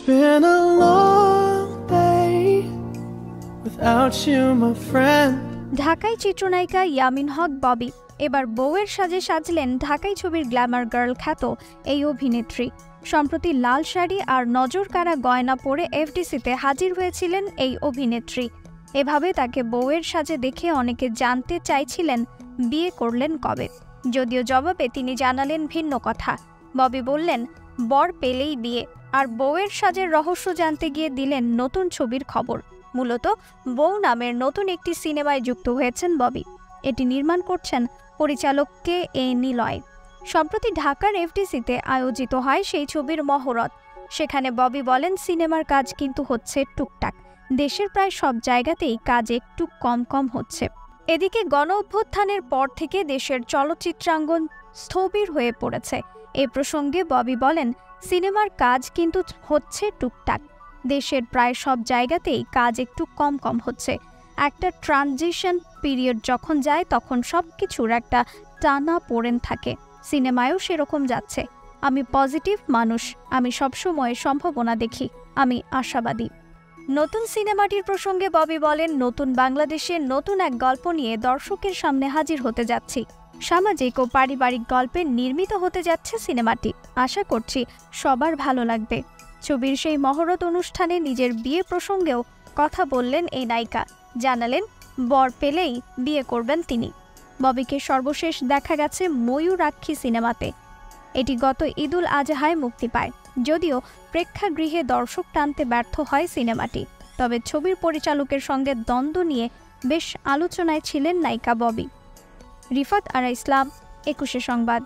been a long day without you, my friend. ঢাকাই চিত্রনায়িকা ইয়ামিন হক ববি এবার বউয়ের সাজে সাজলেন ঢাকাই ছবির গ্ল্যামার গার্ল খ্যাত এই অভিনেত্রী। সম্প্রতি লাল শাড়ি আর নজর কাড়া গয়না পরে এফডিসিতে হাজির হয়েছিলেন এই অভিনেত্রী। এভাবে তাকে বউয়ের সাজে দেখে অনেকে জানতে চাইছিলেন বিয়ে করলেন কবে, যদিও জবাবে তিনি জানালেন ভিন্ন কথা। ববি বললেন বর পেলেই বিয়ে, আর বউয়ের সাজের রহস্য জানতে গিয়ে দিলেন নতুন ছবির খবর। মূলত বউ নামের নতুন একটি সিনেমায় যুক্ত হয়েছেন ববি। এটি নির্মাণ করছেন পরিচালক কে নিলয়। সম্প্রতি ঢাকার এফডিসিতে আয়োজিত হয় সেই ছবির মহরত। সেখানে ববি বলেন সিনেমার কাজ কিন্তু হচ্ছে টুকটাক, দেশের প্রায় সব জায়গাতেই কাজ একটু কম কম হচ্ছে। এদিকে গণ অভ্যুত্থানের পর থেকে দেশের চলচ্চিত্রাঙ্গন স্থবির হয়ে পড়েছে। এ প্রসঙ্গে ববি বলেন সিনেমার কাজ কিন্তু হচ্ছে টুকটাক, দেশের প্রায় সব জায়গাতেই কাজ একটু কম কম হচ্ছে। একটা ট্রানজিশন পিরিয়ড যখন যায় তখন সব কিছুর একটা টানা পোড়েন থাকে, সিনেমায়ও সেরকম যাচ্ছে। আমি পজিটিভ মানুষ, আমি সবসময় সম্ভাবনা দেখি, আমি আশাবাদী। নতুন সিনেমাটির প্রসঙ্গে ববি বলেন নতুন বাংলাদেশের নতুন এক গল্প নিয়ে দর্শকের সামনে হাজির হতে যাচ্ছি। সামাজিক ও পারিবারিক গল্পে নির্মিত হতে যাচ্ছে সিনেমাটি। আশা করছি সবার ভালো লাগবে। ছবির সেই মহরত অনুষ্ঠানে নিজের বিয়ে প্রসঙ্গেও কথা বললেন এই নায়িকা। জানালেন বর পেলেই বিয়ে করবেন তিনি। ববিকে সর্বশেষ দেখা গেছে ময়ূরাক্ষী সিনেমাতে। এটি গত ঈদুল আজহায় মুক্তি পায়, যদিও প্রেক্ষাগৃহে দর্শক টানতে ব্যর্থ হয় সিনেমাটি। তবে ছবির পরিচালকের সঙ্গে দ্বন্দ্ব নিয়ে বেশ আলোচনায় ছিলেন নায়িকা ববি। রিফাত আরা ইসলাম, 21 সংবাদ।